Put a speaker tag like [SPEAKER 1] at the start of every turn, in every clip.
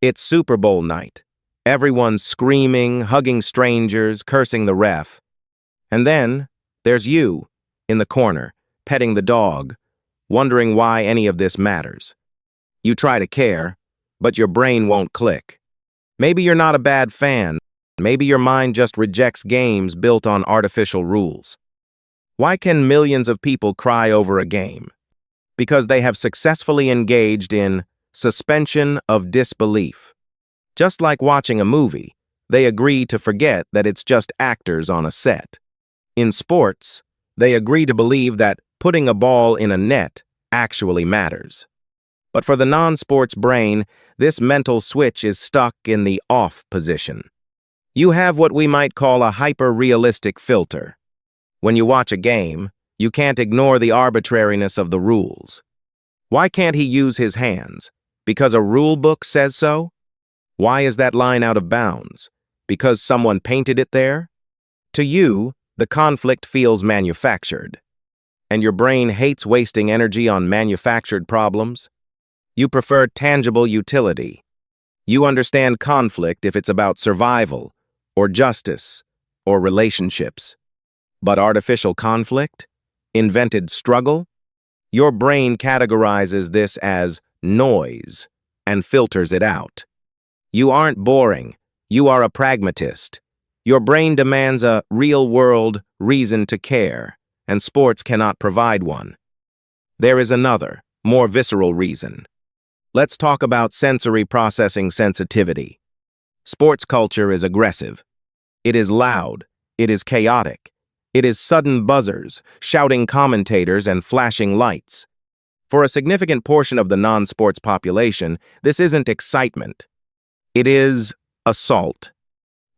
[SPEAKER 1] It's Super Bowl night. Everyone's screaming, hugging strangers, cursing the ref. And then there's you, in the corner, petting the dog, wondering why any of this matters. You try to care, but your brain won't click. Maybe you're not a bad fan. Maybe your mind just rejects games built on artificial rules. Why can millions of people cry over a game? Because they have successfully engaged in suspension of disbelief. Just like watching a movie, they agree to forget that it's just actors on a set. In sports, they agree to believe that putting a ball in a net actually matters. But for the non-sports brain, this mental switch is stuck in the off position. You have what we might call a hyper-realistic filter. When you watch a game, you can't ignore the arbitrariness of the rules. Why can't he use his hands? Because a rule book says so? Why is that line out of bounds? Because someone painted it there? To you, the conflict feels manufactured. And your brain hates wasting energy on manufactured problems. You prefer tangible utility. You understand conflict if it's about survival, or justice, or relationships. But artificial conflict? Invented struggle? Your brain categorizes this as noise and filters it out. You aren't boring. You are a pragmatist. Your brain demands a real-world reason to care, and sports cannot provide one. There is another, more visceral reason. Let's talk about sensory processing sensitivity. Sports culture is aggressive. It is loud. It is chaotic. It is sudden buzzers, shouting commentators, and flashing lights. For a significant portion of the non-sports population, this isn't excitement. It is assault.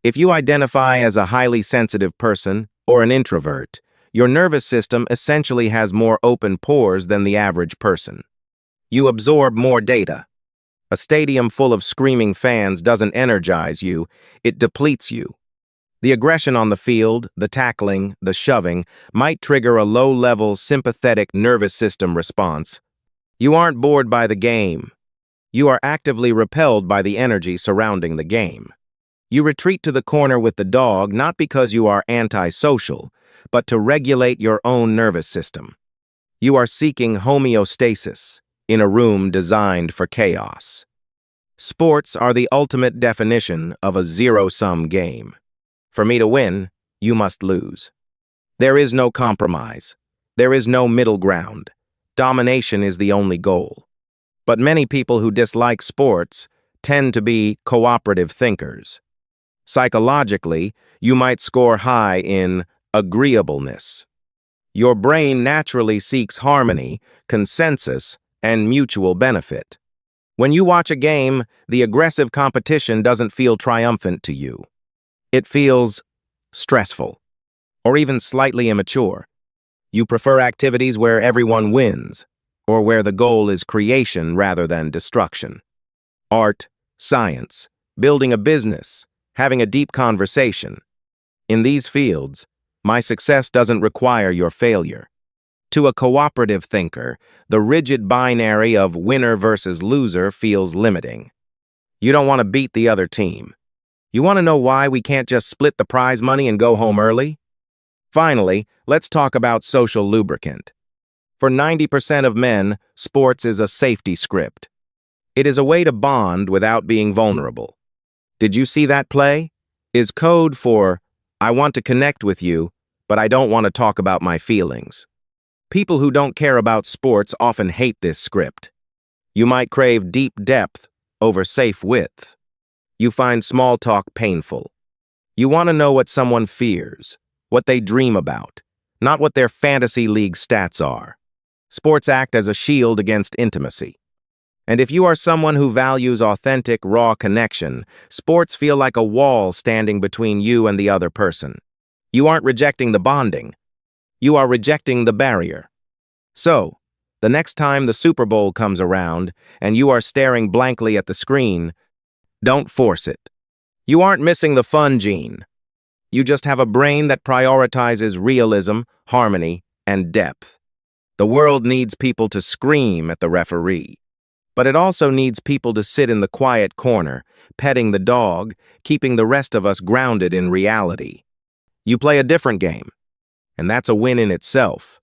[SPEAKER 1] If you identify as a highly sensitive person or an introvert, your nervous system essentially has more open pores than the average person. You absorb more data. A stadium full of screaming fans doesn't energize you, it depletes you. The aggression on the field, the tackling, the shoving, might trigger a low-level sympathetic nervous system response. You aren't bored by the game. You are actively repelled by the energy surrounding the game. You retreat to the corner with the dog not because you are antisocial, but to regulate your own nervous system. You are seeking homeostasis in a room designed for chaos. Sports are the ultimate definition of a zero-sum game. For me to win, you must lose. There is no compromise. There is no middle ground. Domination is the only goal. But many people who dislike sports tend to be cooperative thinkers. Psychologically, you might score high in agreeableness. Your brain naturally seeks harmony, consensus, and mutual benefit. When you watch a game, the aggressive competition doesn't feel triumphant to you. It feels stressful, or even slightly immature. You prefer activities where everyone wins, or where the goal is creation rather than destruction. Art, science, building a business, having a deep conversation. In these fields, my success doesn't require your failure. To a cooperative thinker, the rigid binary of winner versus loser feels limiting. You don't want to beat the other team. You want to know why we can't just split the prize money and go home early? Finally, let's talk about social lubricant. For 90% of men, sports is a safety script. It is a way to bond without being vulnerable. Did you see that play? Is code for, I want to connect with you, but I don't want to talk about my feelings. People who don't care about sports often hate this script. You might crave deep depth over safe width. You find small talk painful. You want to know what someone fears, what they dream about, not what their fantasy league stats are. Sports act as a shield against intimacy. And if you are someone who values authentic, raw connection, sports feel like a wall standing between you and the other person. You aren't rejecting the bonding. You are rejecting the barrier. So, the next time the Super Bowl comes around and you are staring blankly at the screen, don't force it. You aren't missing the fun gene. You just have a brain that prioritizes realism, harmony, and depth. The world needs people to scream at the referee. But it also needs people to sit in the quiet corner, petting the dog, keeping the rest of us grounded in reality. You play a different game, and that's a win in itself.